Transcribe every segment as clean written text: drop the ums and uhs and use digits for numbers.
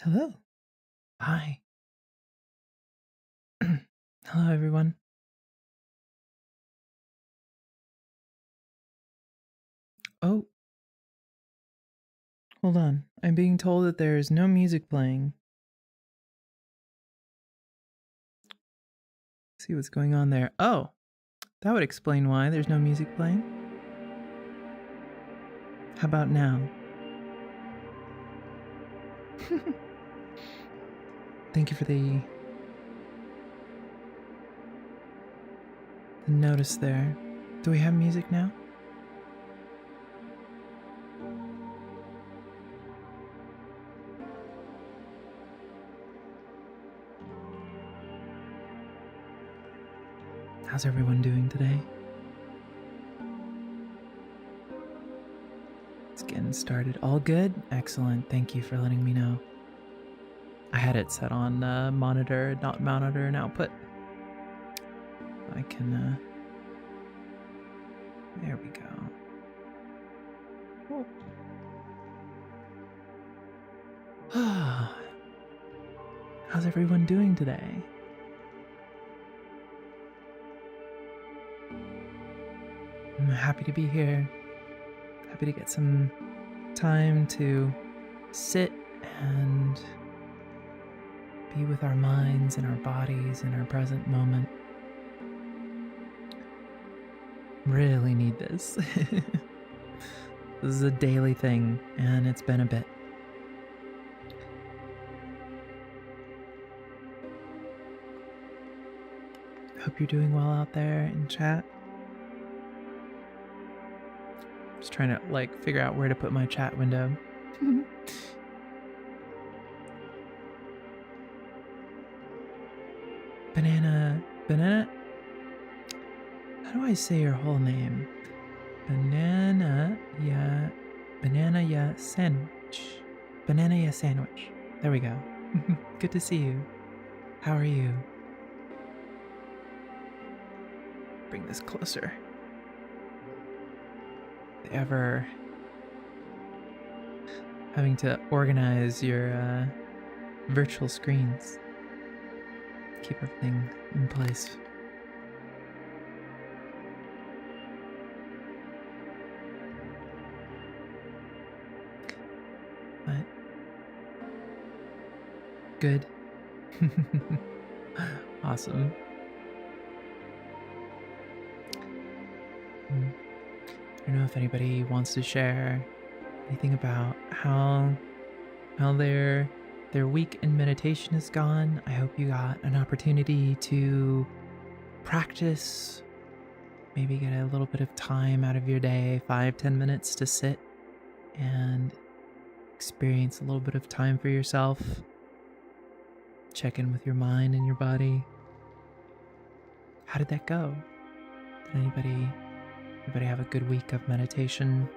Hello. Hi. Hello, everyone. Oh, hold on. I'm being told that there is no music playing. See what's going on there. Oh, that would explain why there's no music playing. How about now? Thank you for the notice there. Do we have music now? How's everyone doing today? It's getting started. All good? Excellent. Thank you for letting me know. I had it set on monitor, not monitor and output. I can, there we go. Oh. How's everyone doing today? I'm happy to be here. Happy to get some time to sit and be with our minds and our bodies in our present moment. Really need this. This is a daily thing, and it's been a bit. Hope you're doing well out there in chat. Just trying to figure out where to put my chat window. Banana. How do I say your whole name? Banana ya sandwich. Banana ya sandwich. There we go. Good to see you. How are you? Bring this closer. Ever having to organize your virtual screens, keep everything in place. But good. Awesome. I don't know if anybody wants to share anything about how their week in meditation has gone. I hope you got an opportunity to practice, maybe get a little bit of time out of your day, 5-10 minutes to sit and experience a little bit of time for yourself. Check in with your mind and your body. How did that go? Did anybody have a good week of meditation?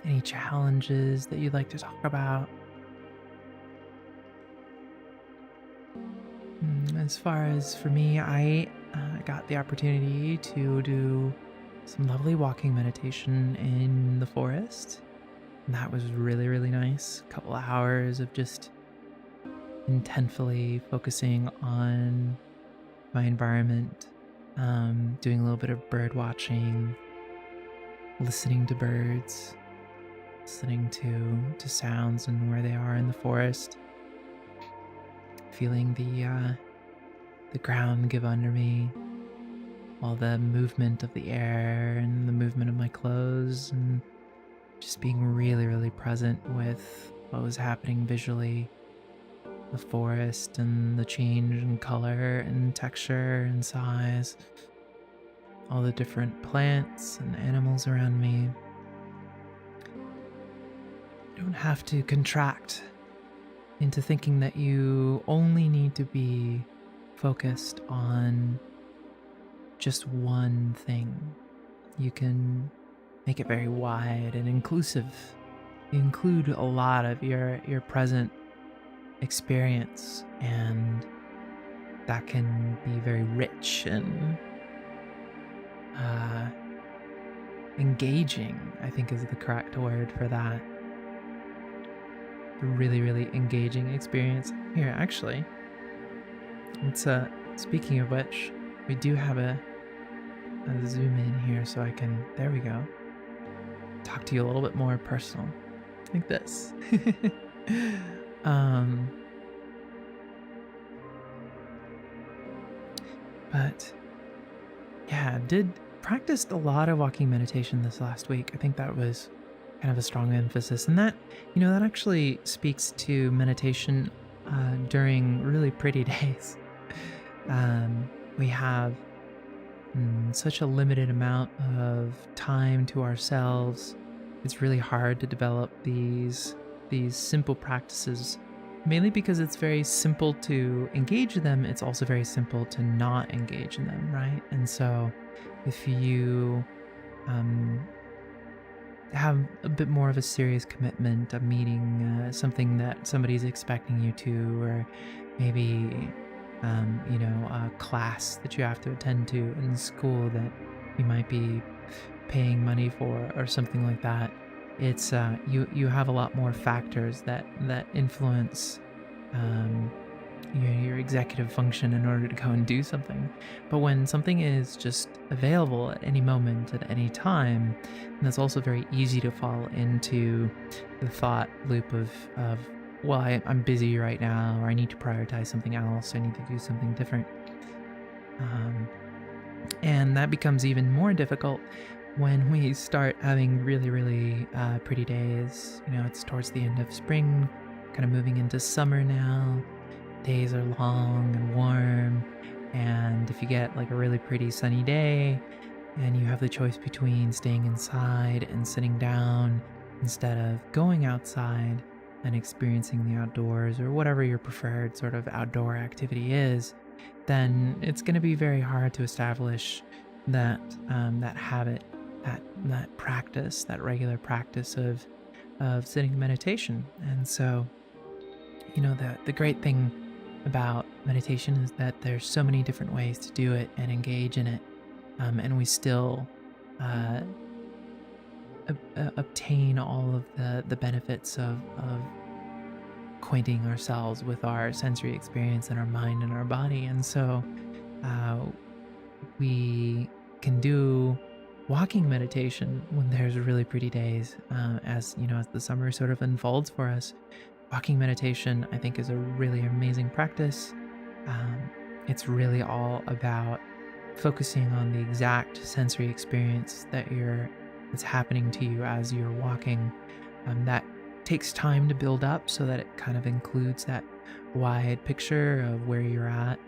Any challenges that you'd like to talk about? As far as for me, I got the opportunity to do some lovely walking meditation in the forest. And that was really, really nice. A couple of hours of just intentfully focusing on my environment, doing a little bit of bird watching, listening to birds, listening to sounds and where they are in the forest, feeling the ground give under me, all the movement of the air and the movement of my clothes, and just being really, really present with what was happening visually, the forest and the change in color and texture and size, all the different plants and animals around me. You don't have to contract into thinking that you only need to be focused on just one thing. You can make it very wide and inclusive. You include a lot of your present experience, and that can be very rich and engaging, I think is the correct word for that. a really, really engaging experience. Here, actually, let's speaking of which, we do have a zoom in here so I can, there we go, talk to you a little bit more personal. Like this. um but yeah, did practiced a lot of walking meditation this last week. I think that was kind of a strong emphasis, and that, that actually speaks to meditation during really pretty days. We have such a limited amount of time to ourselves. It's really hard to develop these simple practices, mainly because it's very simple to engage in them. It's also very simple to not engage in them, right? And so if you have a bit more of a serious commitment, a meeting, something that somebody's expecting you to, or maybe a class that you have to attend to in school that you might be paying money for, or something like that. It's you have a lot more factors that influence your executive function in order to go and do something. But when something is just available at any moment, at any time, and it's also very easy to fall into the thought loop of well, I'm busy right now, or I need to prioritize something else, I need to do something different. And that becomes even more difficult when we start having really, really pretty days. It's towards the end of spring, kind of moving into summer now. Days are long and warm, and if you get like a really pretty sunny day and you have the choice between staying inside and sitting down instead of going outside and experiencing the outdoors, or whatever your preferred sort of outdoor activity is, then it's going to be very hard to establish that habit, that practice, that regular practice of sitting in meditation. And so, the great thing about meditation is that there's so many different ways to do it and engage in it, and we still obtain all of the benefits of acquainting ourselves with our sensory experience and our mind and our body. And so we can do walking meditation when there's really pretty days, as the summer sort of unfolds for us. Walking meditation, I think, is a really amazing practice. It's really all about focusing on the exact sensory experience that's happening to you as you're walking. That takes time to build up so that it kind of includes that wide picture of where you're at.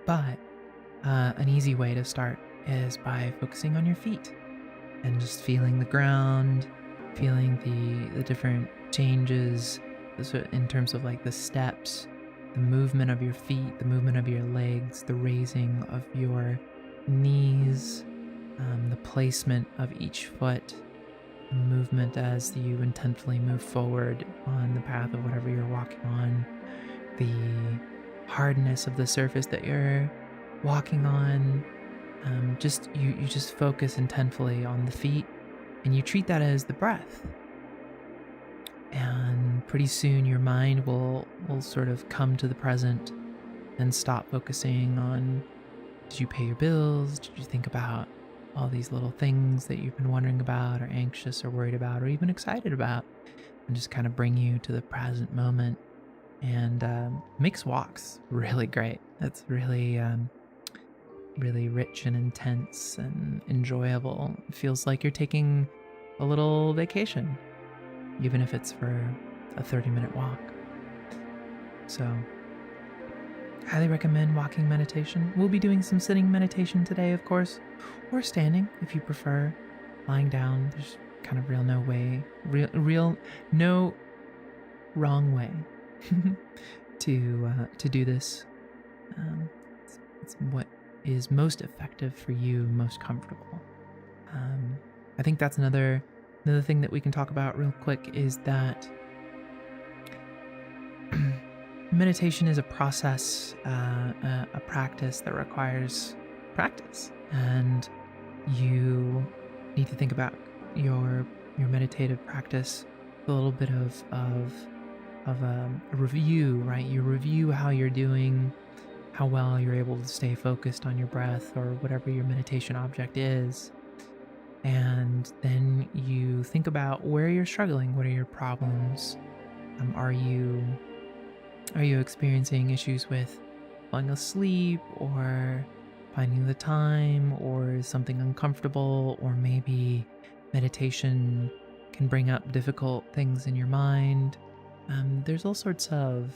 But an easy way to start is by focusing on your feet and just feeling the ground, feeling the different changes in terms of like the steps, the movement of your feet, the movement of your legs, the raising of your knees, the placement of each foot, the movement as you intentfully move forward on the path of whatever you're walking on, the hardness of the surface that you're walking on. You just focus intentfully on the feet, and you treat that as the breath. And pretty soon your mind will sort of come to the present and stop focusing on, did you pay your bills? Did you think about all these little things that you've been wondering about, or anxious or worried about, or even excited about, and just kind of bring you to the present moment. And makes walks really great. That's really really rich and intense and enjoyable. It feels like you're taking a little vacation, even if it's for a 30-minute walk. So, highly recommend walking meditation. We'll be doing some sitting meditation today, of course, or standing if you prefer. Lying down, there's kind of no wrong way to do this. It's what is most effective for you, most comfortable. I think that's another thing that we can talk about real quick, is that meditation is a process, a practice that requires practice, and you need to think about your meditative practice a little bit of a review, right? You review how you're doing, how well you're able to stay focused on your breath or whatever your meditation object is. And then you think about where you're struggling. What are your problems? Are you experiencing issues with falling asleep or finding the time, or is something uncomfortable, or maybe meditation can bring up difficult things in your mind? There's all sorts of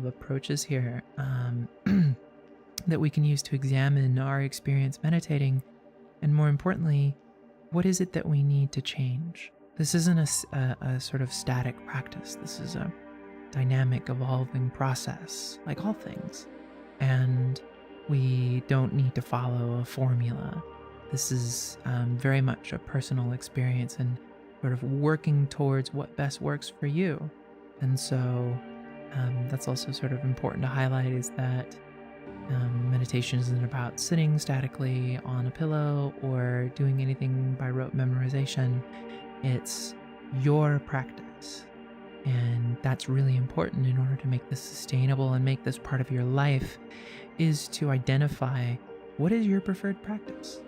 approaches here that we can use to examine our experience meditating, and more importantly, what is it that we need to change? This isn't a sort of static practice. This is a dynamic, evolving process, like all things. And we don't need to follow a formula. This is very much a personal experience and sort of working towards what best works for you. And so that's also sort of important to highlight, is that meditation isn't about sitting statically on a pillow or doing anything by rote memorization. It's your practice. And that's really important in order to make this sustainable and make this part of your life, is to identify what is your preferred practice.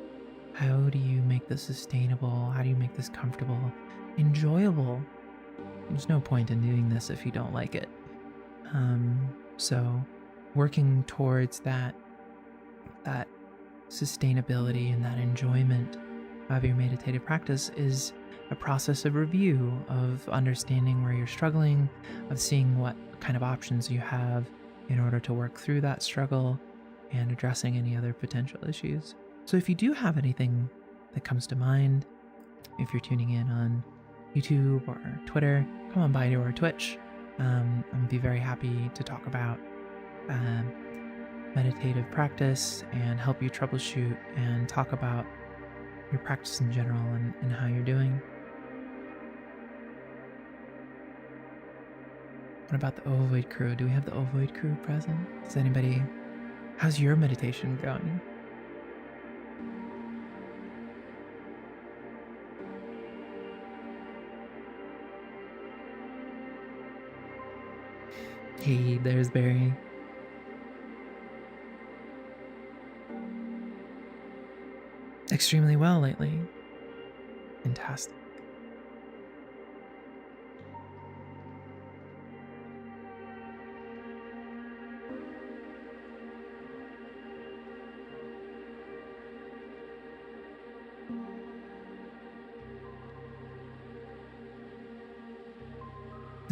How do you make this sustainable? How do you make this comfortable, enjoyable? There's no point in doing this if you don't like it. So working towards that sustainability and that enjoyment of your meditative practice is a process of review, of understanding where you're struggling, of seeing what kind of options you have in order to work through that struggle, and addressing any other potential issues. So if you do have anything that comes to mind, if you're tuning in on YouTube or Twitter, come on by to our Twitch. I'd be very happy to talk about meditative practice and help you troubleshoot and talk about your practice in general and how you're doing. What about the Ovoid crew? Do we have the Ovoid crew present? How's your meditation going? Hey, there's Barry. Extremely well lately. Fantastic.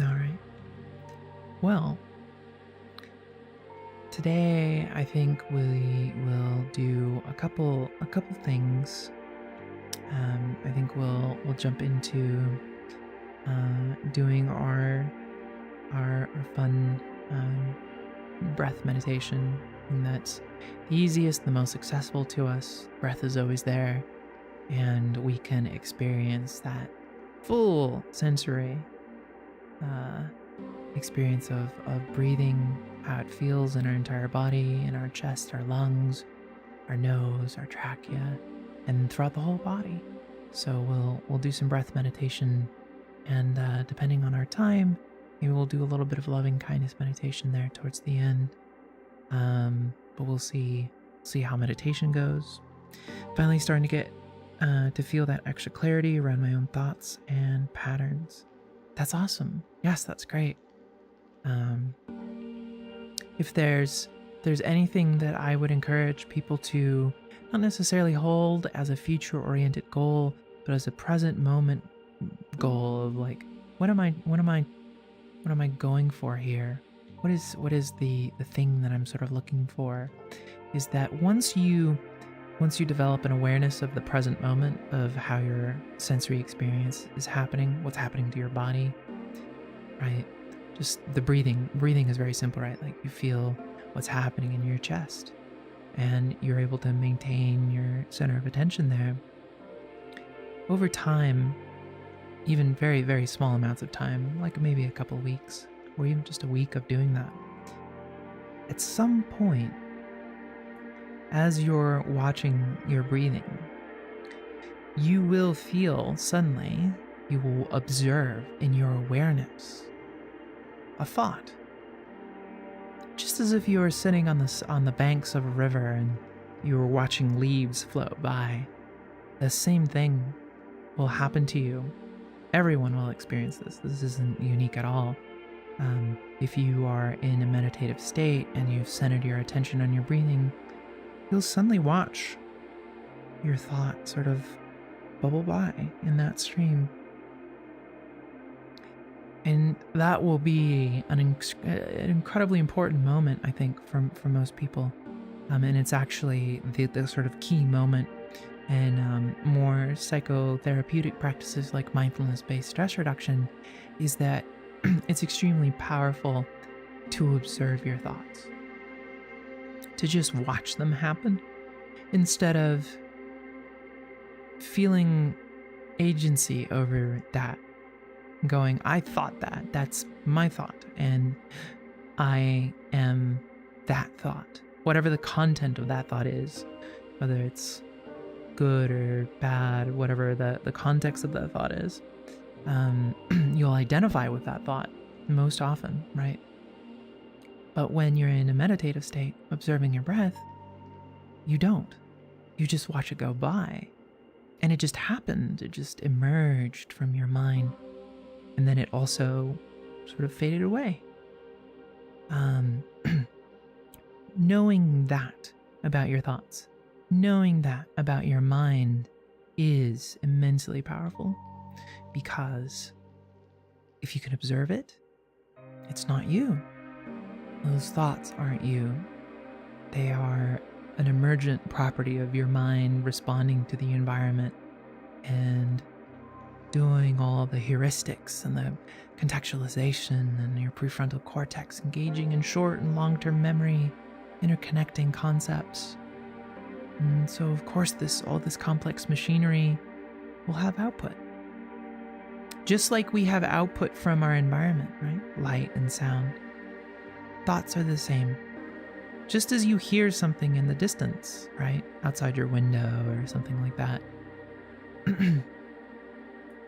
All right. Well, today I think we will do a couple things. I think we'll jump into doing our fun breath meditation, and that's the easiest, the most accessible to us. Breath is always there, and we can experience that full sensory experience of breathing, how it feels in our entire body, in our chest, our lungs, our nose, our trachea, and throughout the whole body. So we'll do some breath meditation, and depending on our time, maybe we'll do a little bit of loving kindness meditation there towards the end. But we'll see how meditation goes. Finally starting to get to feel that extra clarity around my own thoughts and patterns. That's awesome. Yes, that's great. If there's anything that I would encourage people to not necessarily hold as a future-oriented goal, but as a present moment goal of like, what am I going for here? What is the thing that I'm sort of looking for? Is that once you develop an awareness of the present moment, of how your sensory experience is happening, what's happening to your body, right? Just the breathing. Breathing is very simple, right? Like you feel what's happening in your chest, and you're able to maintain your center of attention there. Over time, even very, very small amounts of time, like maybe a couple weeks, or even just a week of doing that, at some point, as you're watching your breathing, you will feel suddenly you will observe in your awareness a thought. Just as if you were sitting on the banks of a river and you were watching leaves float by. The same thing will happen to you. Everyone will experience this. This isn't unique at all. If you are in a meditative state and you've centered your attention on your breathing, you'll suddenly watch your thought sort of bubble by in that stream. And that will be an incredibly important moment, I think, for most people. And it's actually the sort of key moment in more psychotherapeutic practices like mindfulness-based stress reduction, is that it's extremely powerful to observe your thoughts, to just watch them happen instead of feeling agency over that, going, I thought that, that's my thought, and I am that thought. Whatever the content of that thought is, whether it's good or bad, whatever the context of that thought is, you'll identify with that thought most often, right? But when you're in a meditative state, observing your breath, you don't. You just watch it go by. And it just happened. It just emerged from your mind. And then it also sort of faded away. Knowing that about your thoughts, knowing that about your mind is immensely powerful, because if you can observe it, it's not you. Those thoughts aren't you. They are an emergent property of your mind responding to the environment and doing all the heuristics and the contextualization, and your prefrontal cortex engaging in short and long-term memory, interconnecting concepts. And so, of course, all this complex machinery will have output. Just like we have output from our environment, right? Light and sound. Thoughts are the same. Just as you hear something in the distance, right? Outside your window or something like that.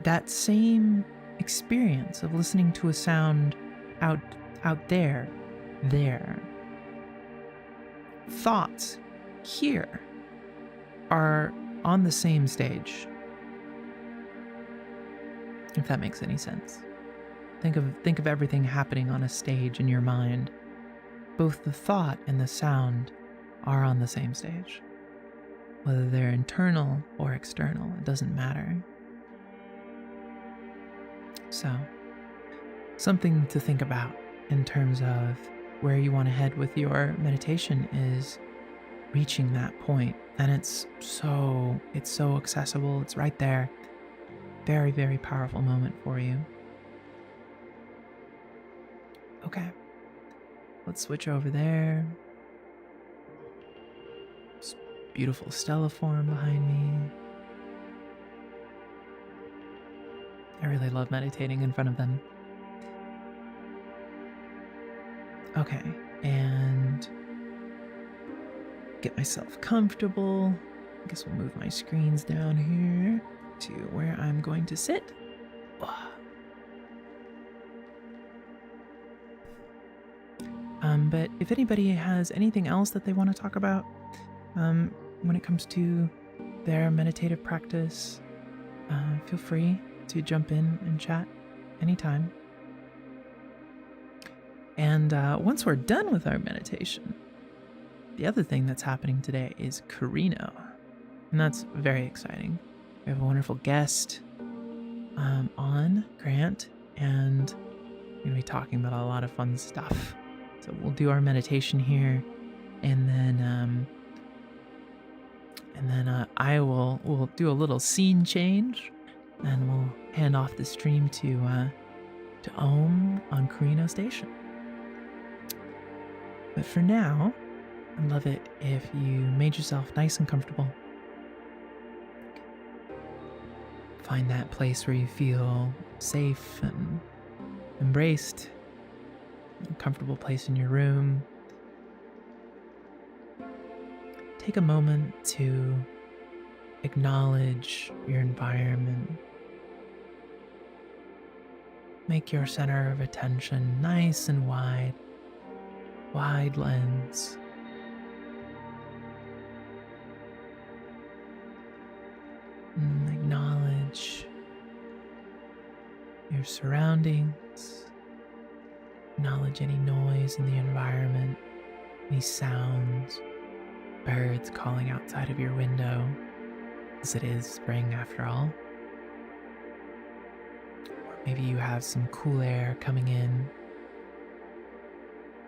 That same experience of listening to a sound out there. Thoughts here are on the same stage. If that makes any sense. Think of everything happening on a stage in your mind. Both the thought and the sound are on the same stage. Whether they're internal or external, it doesn't matter. So, something to think about in terms of where you want to head with your meditation is reaching that point. And it's so accessible. It's right there. Very, very powerful moment for you. Okay. Let's switch over there. This beautiful stella form behind me. I really love meditating in front of them. Okay, and get myself comfortable. I guess we'll move my screens down here to where I'm going to sit. But if anybody has anything else that they want to talk about when it comes to their meditative practice, feel free to jump in and chat anytime. And once we're done with our meditation, the other thing that's happening today is Karrino. And that's very exciting. We have a wonderful guest on, Grant, and we're going to be talking about a lot of fun stuff. So we'll do our meditation here, and then we'll do a little scene change, and we'll hand off the stream to Om on Karrino Station. But for now, I'd love it if you made yourself nice and comfortable. Find that place where you feel safe and embraced. A comfortable place in your room. Take a moment to acknowledge your environment. make your center of attention nice and wide, wide lens. And acknowledge your surroundings. Acknowledge any noise in the environment, any sounds, birds calling outside of your window, as it is spring after all. Or maybe you have some cool air coming in,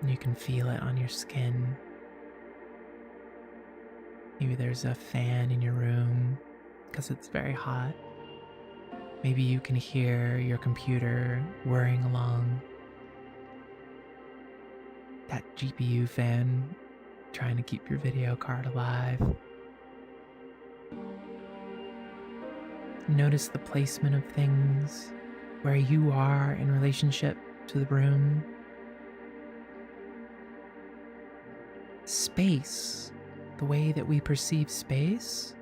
and you can feel it on your skin. Maybe there's a fan in your room because it's very hot. Maybe you can hear your computer whirring along. That GPU fan trying to keep your video card alive. Notice the placement of things, where you are in relationship to the room. Space, the way that we perceive space,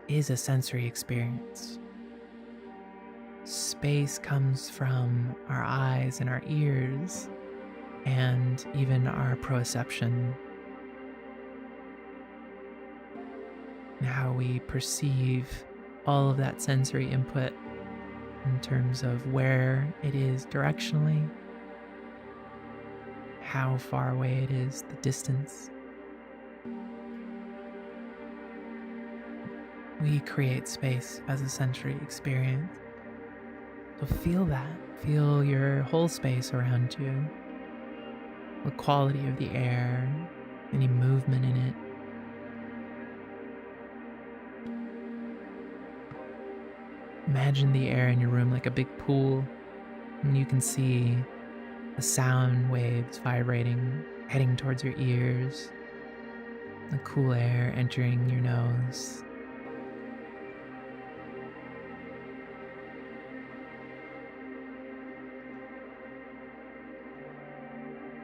is a sensory experience. Space comes from our eyes and our ears, and even our proprioception. And how we perceive all of that sensory input in terms of where it is directionally, how far away it is, the distance. We create space as a sensory experience. So feel that. Feel your whole space around you. The quality of the air, any movement in it. Imagine the air in your room like a big pool, and you can see the sound waves vibrating, heading towards your ears, the cool air entering your nose.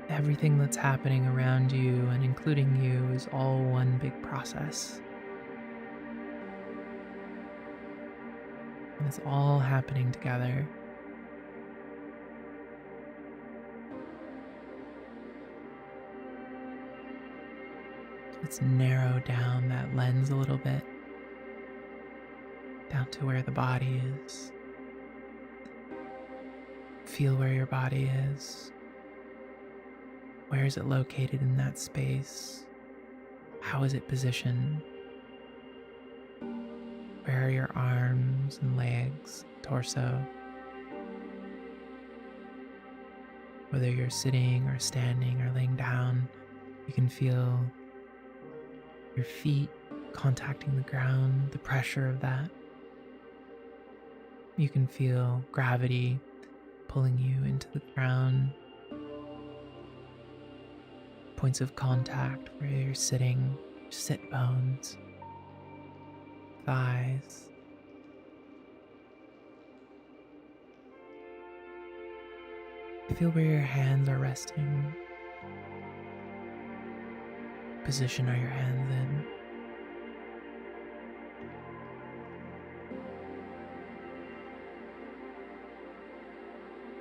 Everything that's happening around you and including you is all one big process. And it's all happening together. Let's narrow down that lens a little bit, down to where the body is. Feel where your body is. Where is it located in that space? How is it positioned? Where are your arms and legs, torso? Whether you're sitting or standing or laying down, you can feel your feet contacting the ground, the pressure of that. You can feel gravity pulling you into the ground. Points of contact where you're sitting, sit bones, thighs. Feel where your hands are resting. Position are your hands in.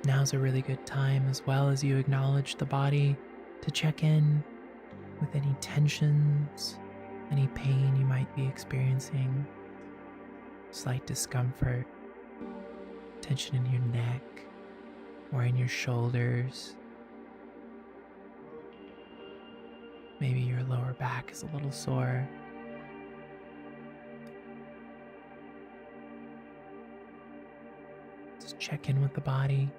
Now's a really good time, as well as you acknowledge the body, to check in with any tensions, any pain you might be experiencing, slight discomfort, tension in your neck or in your shoulders. Maybe your lower back is a little sore. Just check in with the body.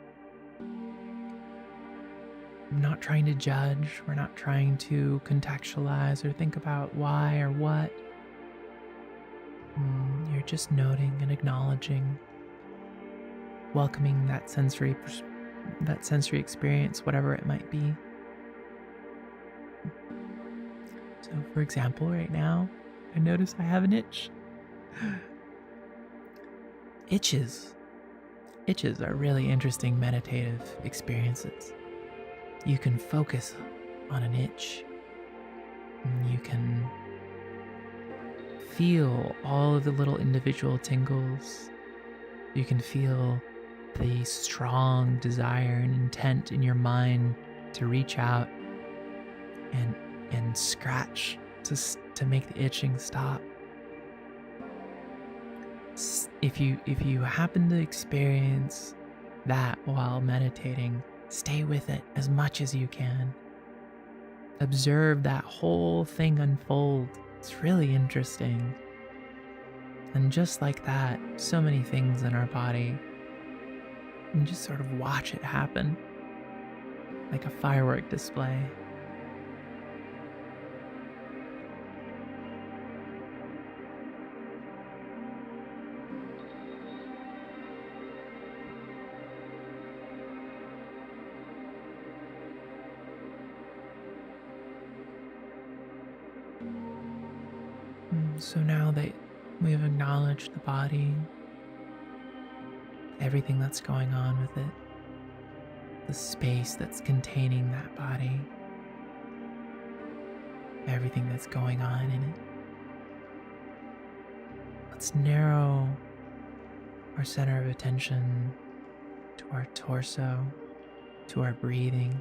I'm not trying to judge. We're not trying to contextualize or think about why or what. You're just noting and acknowledging, welcoming that sensory experience, whatever it might be. So, for example, right now, I notice I have an itch. Itches are really interesting meditative experiences. You can focus on an itch. You can feel all of the little individual tingles. You can feel the strong desire and intent in your mind to reach out and scratch to make the itching stop. If you happen to experience that while meditating, stay with it as much as you can. Observe that whole thing unfold. It's really interesting. And just like that, so many things in our body, and just sort of watch it happen like a firework display. So now that we have acknowledged the body, everything that's going on with it, the space that's containing that body, everything that's going on in it, let's narrow our center of attention to our torso, to our breathing.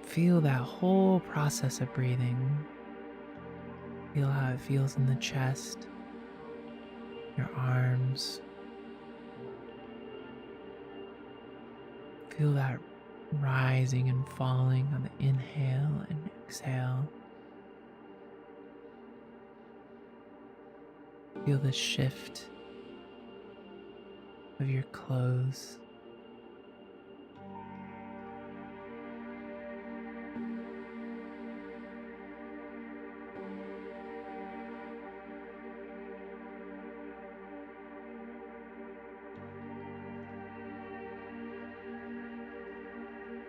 Feel that whole process of breathing. Feel how it feels in the chest, your arms. Feel that rising and falling on the inhale and exhale. Feel the shift of your clothes.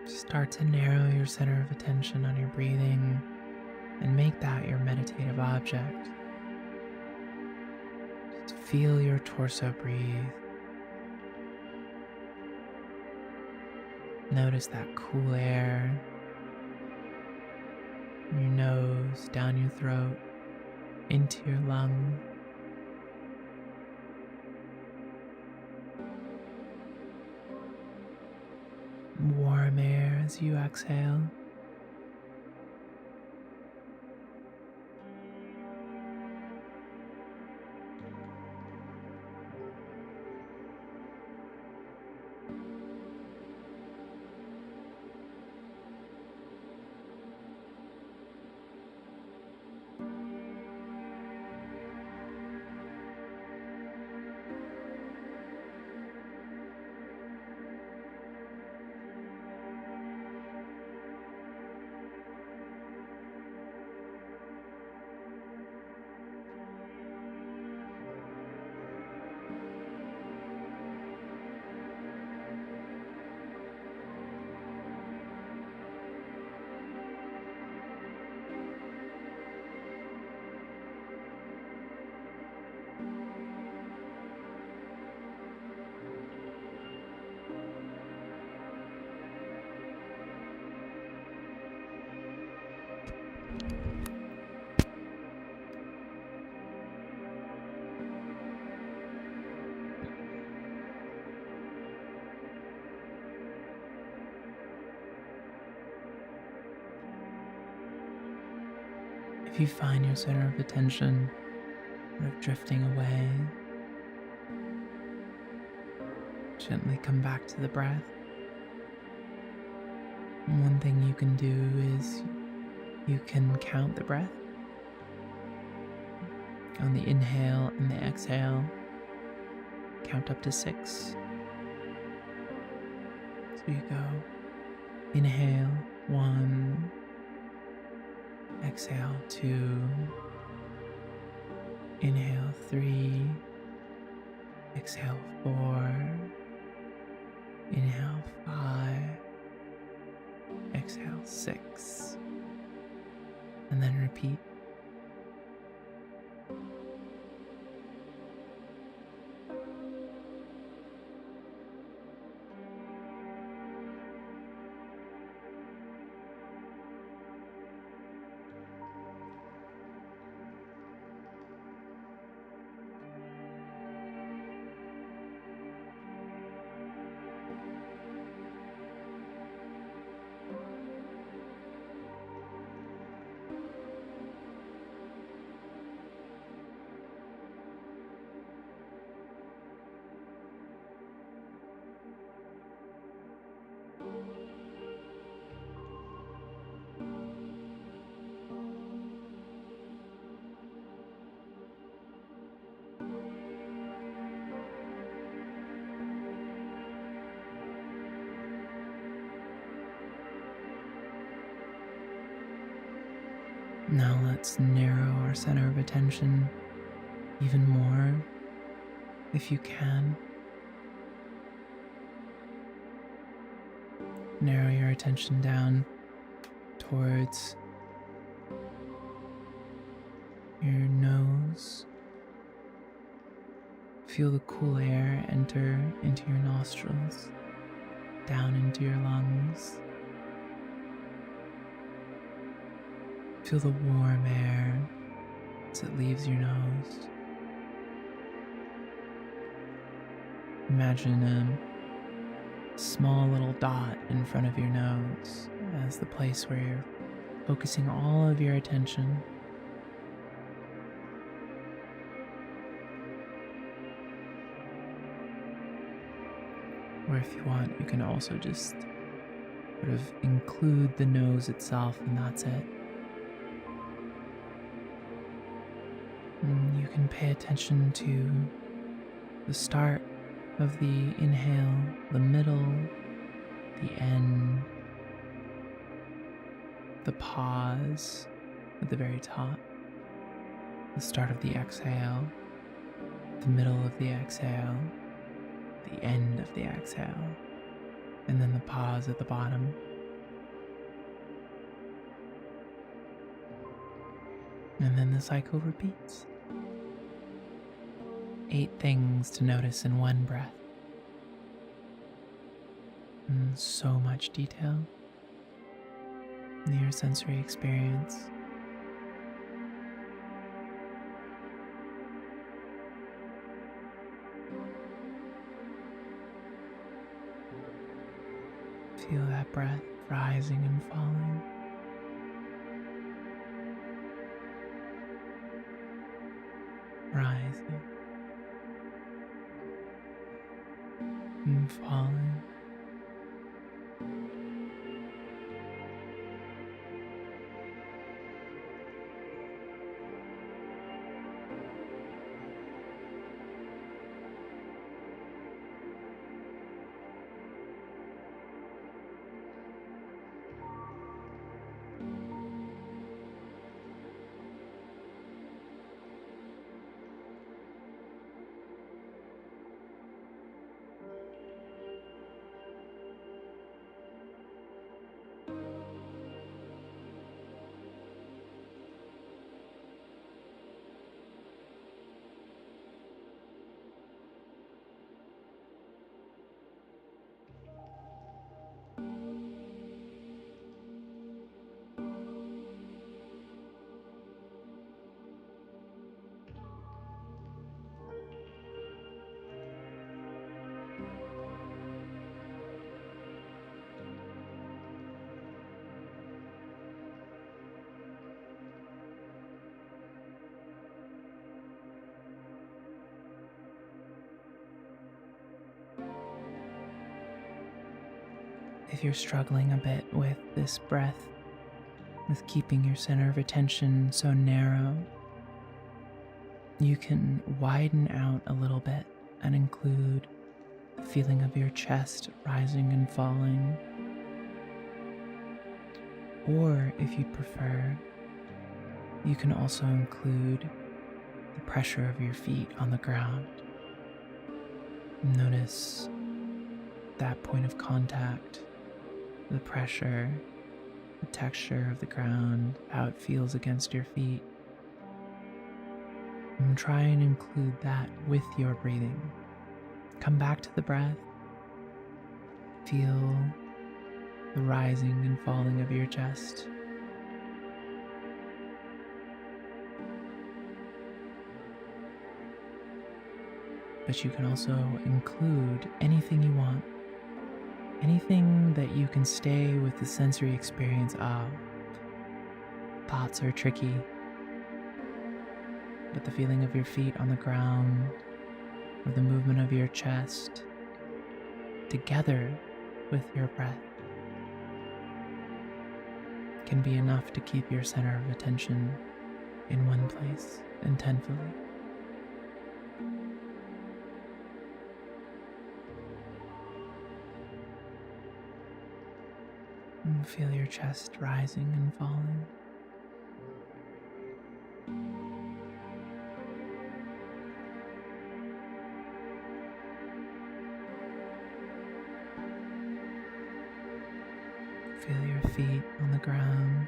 Start to narrow your center of attention on your breathing and make that your meditative object. Just feel your torso breathe. Notice that cool air in your nose, down your throat, into your lung. Warm air as you exhale. If you find your center of attention sort of drifting away, gently come back to the breath. And one thing you can do is you can count the breath. On the inhale and the exhale, count up to 6. So you go inhale 1, exhale 2, inhale 3, exhale 4, inhale 5, exhale 6, and then repeat. Now let's narrow our center of attention even more if you can. Narrow your attention down towards your nose. Feel the cool air enter into your nostrils, down into your lungs. Feel the warm air as it leaves your nose. Imagine a small little dot in front of your nose as the place where you're focusing all of your attention. Or if you want, you can also just sort of include the nose itself, and that's it. And you can pay attention to the start of the inhale, the middle, the end, the pause at the very top, the start of the exhale, the middle of the exhale, the end of the exhale, and then the pause at the bottom. And then the cycle repeats. 8 things to notice in one breath. And so much detail in your sensory experience. Feel that breath rising and falling. Rising and falling. If you're struggling a bit with this breath, with keeping your center of attention so narrow, you can widen out a little bit and include the feeling of your chest rising and falling. Or if you prefer, you can also include the pressure of your feet on the ground. Notice that point of contact, the pressure, the texture of the ground, how it feels against your feet. And try and include that with your breathing. Come back to the breath. Feel the rising and falling of your chest. But you can also include anything you want. Anything that you can stay with the sensory experience of. Thoughts are tricky, but the feeling of your feet on the ground or the movement of your chest together with your breath can be enough to keep your center of attention in one place intentfully. And feel your chest rising and falling. Feel your feet on the ground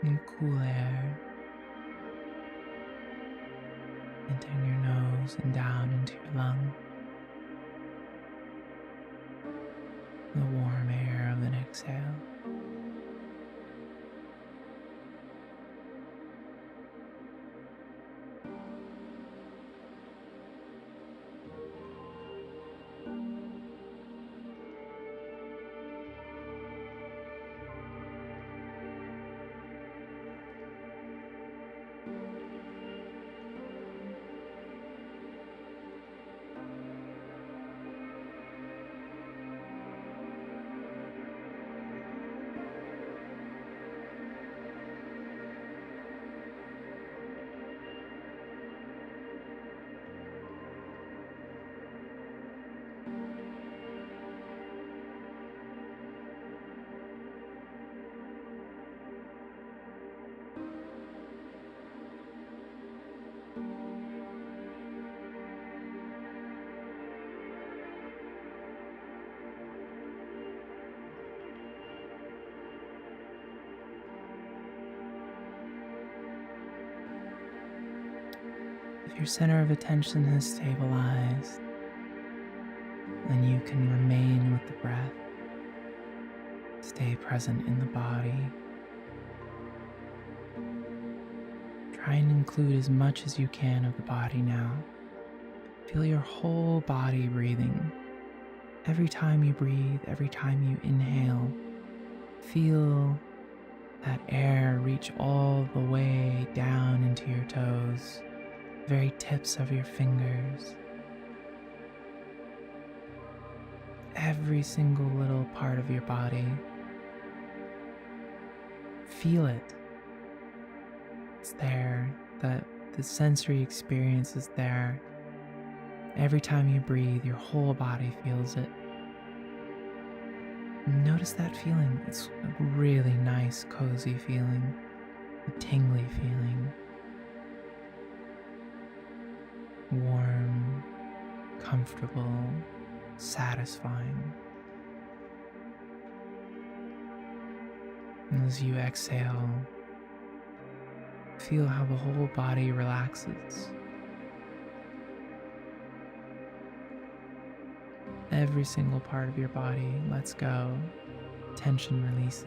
and cool air entering your nose and down into your lung. The warm air of an exhale. If your center of attention has stabilized, then you can remain with the breath. Stay present in the body. Try and include as much as you can of the body now. Feel your whole body breathing. Every time you breathe, every time you inhale, feel that air reach all the way down into your toes, the very tips of your fingers. Every single little part of your body. Feel it. It's there. The sensory experience is there. Every time you breathe, your whole body feels it. Notice that feeling. It's a really nice, cozy feeling, a tingly feeling. Warm, comfortable, satisfying. And as you exhale, feel how the whole body relaxes. Every single part of your body lets go, tension releases.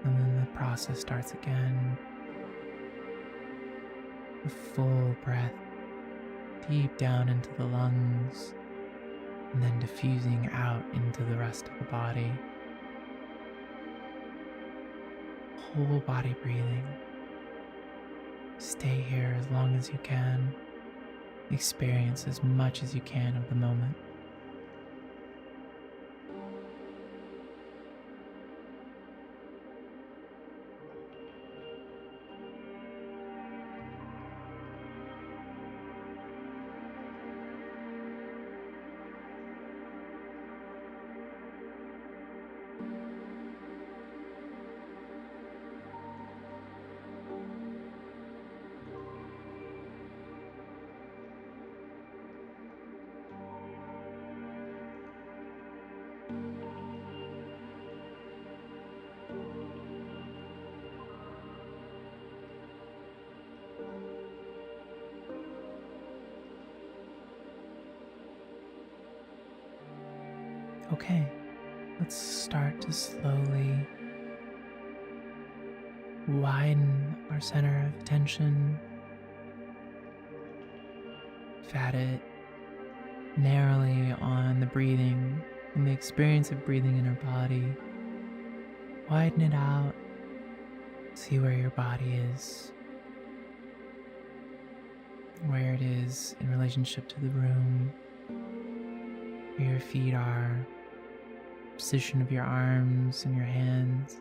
And then the process starts again. A full breath deep down into the lungs, and then diffusing out into the rest of the body. Whole body breathing. Stay here as long as you can. Experience as much as you can of the moment. Okay, let's start to slowly widen our center of attention. Fat it narrowly on the breathing and the experience of breathing in our body. Widen it out. See where your body is, where it is in relationship to the room, where your feet are, position of your arms and your hands.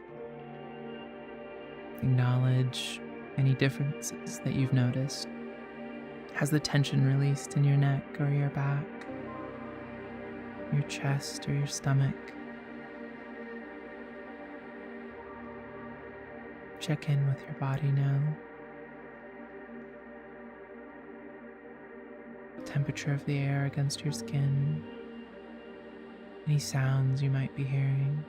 Acknowledge any differences that you've noticed. Has the tension released in your neck or your back, your chest or your stomach? Check in with your body now. temperature of the air against your skin, any sounds you might be hearing.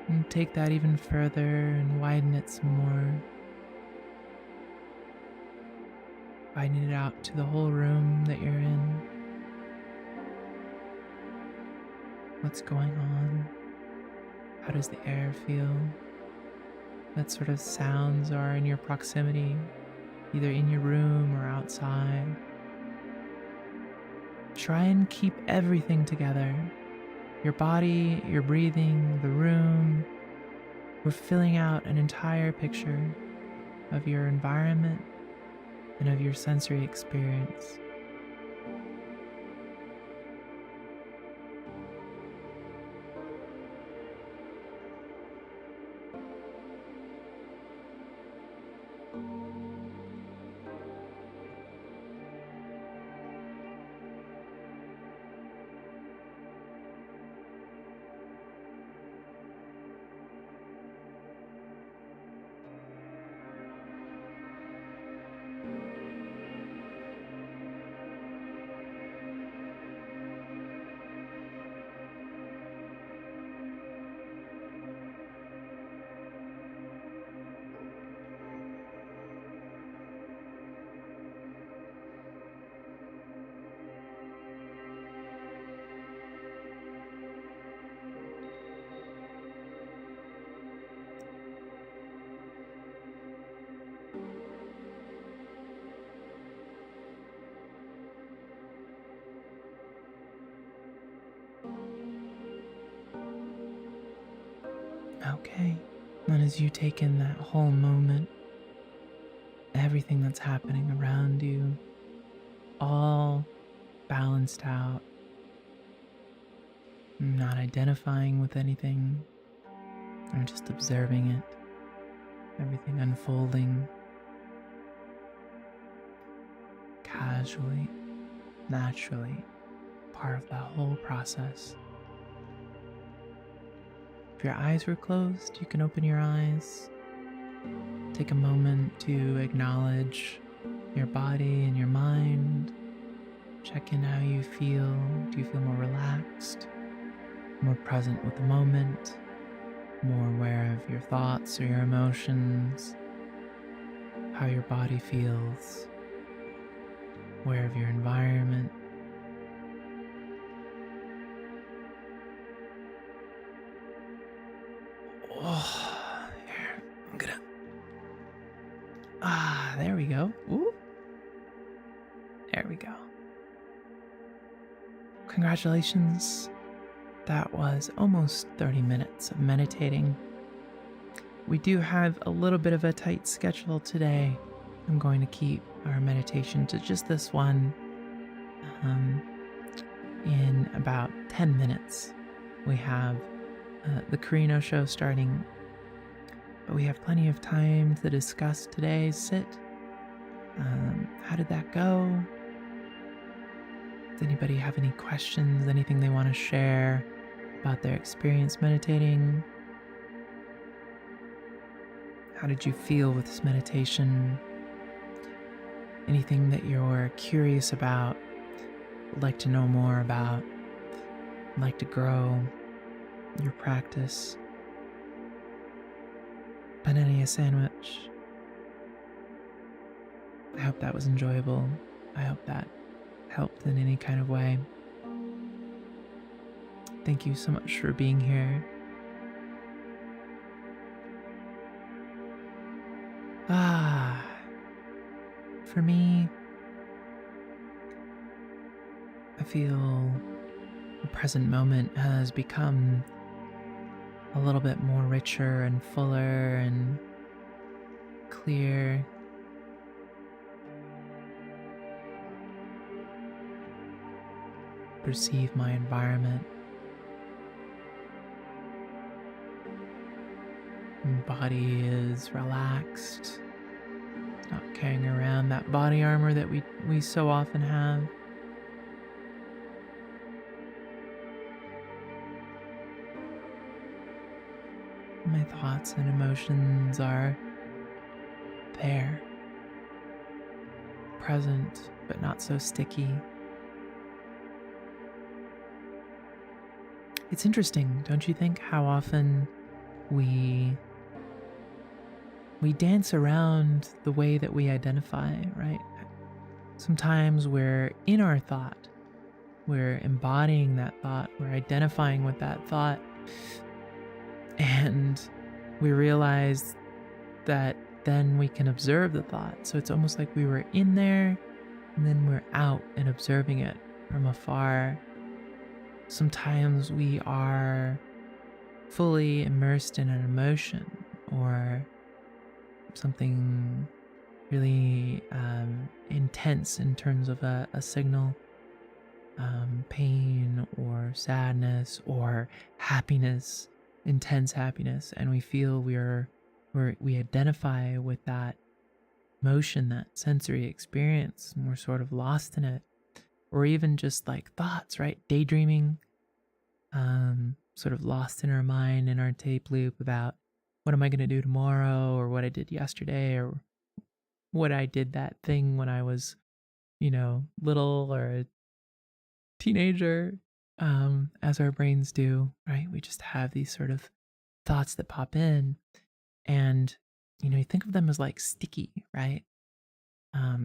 And take that even further and widen it some more. Widen it out to the whole room that you're in. What's going on? How does the air feel? What sort of sounds are in your proximity, either in your room or outside? Try and keep everything together. Your body, your breathing, the room. We're filling out an entire picture of your environment and of your sensory experience. Okay. And as you take in that whole moment, everything that's happening around you, all balanced out, not identifying with anything, or just observing it, everything unfolding casually, naturally, part of that whole process. If your eyes were closed, you can open your eyes. Take a moment to acknowledge your body and your mind. Check in how you feel. Do you feel more relaxed, more present with the moment, more aware of your thoughts or your emotions, how your body feels, aware of your environment? Oh, here, I'm gonna. There we go. Ooh. There we go. Congratulations. That was almost 30 minutes of meditating. We do have a little bit of a tight schedule today. I'm going to keep our meditation to just this one. In about 10 minutes, we have the Karrino show starting, but we have plenty of time to discuss today's sit. How did that go? Does anybody have any questions, anything they want to share about their experience meditating? How did you feel with this meditation? Anything that you're curious about, would like to know more about, would like to grow your practice? Banana sandwich. I hope that was enjoyable. I hope that helped in any kind of way. Thank you so much for being here. For me, I feel the present moment has become a little bit more richer and fuller and clear. Perceive my environment. My body is relaxed. It's not carrying around that body armor that we so often have. thoughts and emotions are there, present, but not so sticky. It's interesting, don't you think, how often we dance around the way that we identify, right? Sometimes we're in our thought, we're embodying that thought, we're identifying with that thought, and we realize that then we can observe the thought. So it's almost like we were in there and then we're out and observing it from afar. Sometimes we are fully immersed in an emotion or something really intense in terms of a signal, pain or sadness or happiness, intense happiness, and we feel we identify with that emotion, that sensory experience, and we're sort of lost in it. Or even just like thoughts, right? Daydreaming, sort of lost in our mind, in our tape loop about what am I going to do tomorrow, or what I did yesterday, or what I did that thing when I was, little or a teenager, as our brains do, right? We just have these sort of thoughts that pop in, and, you think of them as like sticky, right?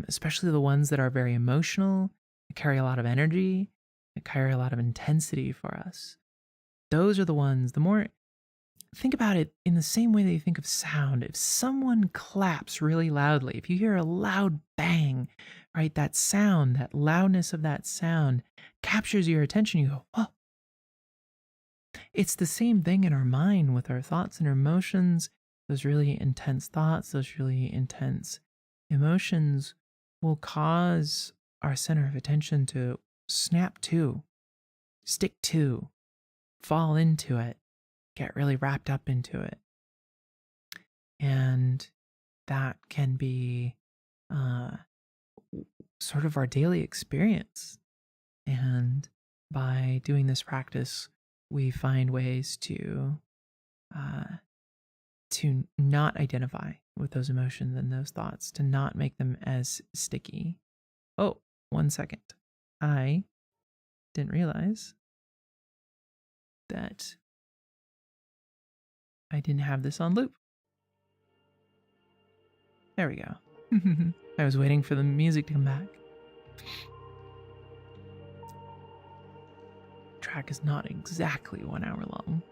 Especially the ones that are very emotional, that carry a lot of energy, that carry a lot of intensity for us. Those are the ones, the more, think about it in the same way that you think of sound. If someone claps really loudly, if you hear a loud bang, right, that sound, that loudness of that sound captures your attention. You go, oh. It's the same thing in our mind with our thoughts and our emotions. Those really intense thoughts, those really intense emotions will cause our center of attention to snap to, stick to, fall into it, get really wrapped up into it. And that can be sort of our daily experience. And by doing this practice, we find ways to not identify with those emotions and those thoughts, to not make them as sticky. Oh, 1 second. I didn't realize that I didn't have this on loop. There we go. I was waiting for the music to come back. Track is not exactly 1 hour long,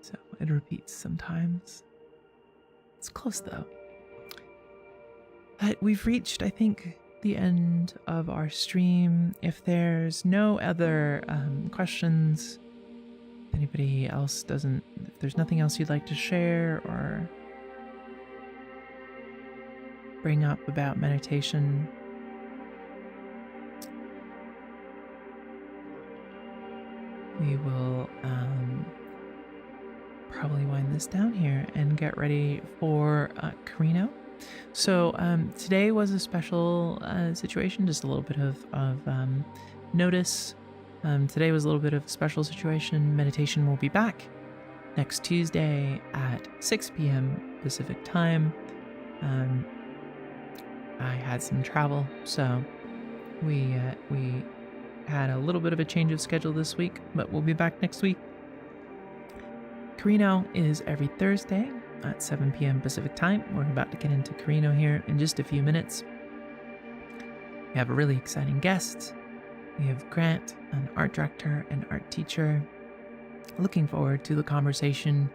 so it repeats sometimes. It's close though. But we've reached, I think, the end of our stream. If there's no other questions, anybody else doesn't, if there's nothing else you'd like to share or bring up about meditation, we will probably wind this down here and get ready for Karrino. So today was a special situation, just a little bit of notice. Today was a little bit of a special situation. Meditation will be back next Tuesday at 6 p.m. Pacific time. I had some travel, so we had a little bit of a change of schedule this week, but we'll be back next week. Karrino is every Thursday at 7 p.m. Pacific time. We're about to get into Karrino here in just a few minutes. We have a really exciting guest. We have Grant, an art director and art teacher. Looking forward to the conversation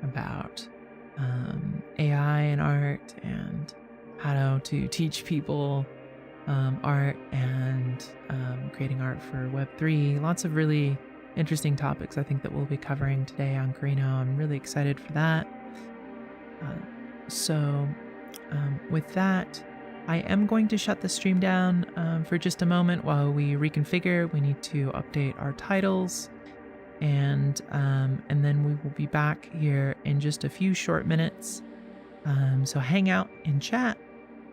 about AI and art and how to teach people art and creating art for Web3. Lots of really interesting topics I think that we'll be covering today on Karrino. I'm really excited for that. So with that, I am going to shut the stream down for just a moment while we reconfigure. We need to update our titles, and then we will be back here in just a few short minutes. So hang out and chat,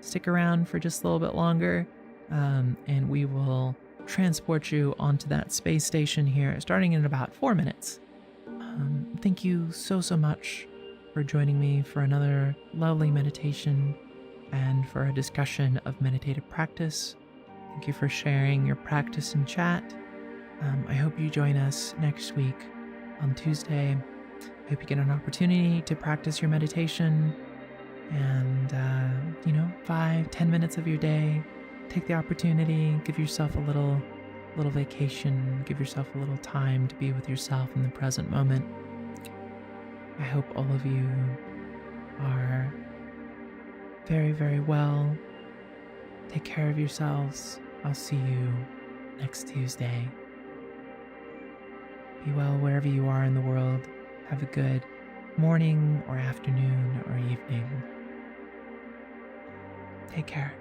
stick around for just a little bit longer, and we will transport you onto that space station here starting in about 4 minutes. Thank you so much for joining me for another lovely meditation and for a discussion of meditative practice. Thank you for sharing your practice in chat. I hope you join us next week on Tuesday. I hope you get an opportunity to practice your meditation and, 5-10 minutes of your day. Take the opportunity, give yourself a little vacation, give yourself a little time to be with yourself in the present moment. I hope all of you are very, very well. Take care of yourselves. I'll see you next Tuesday. Be well wherever you are in the world. Have a good morning or afternoon or evening. Take care.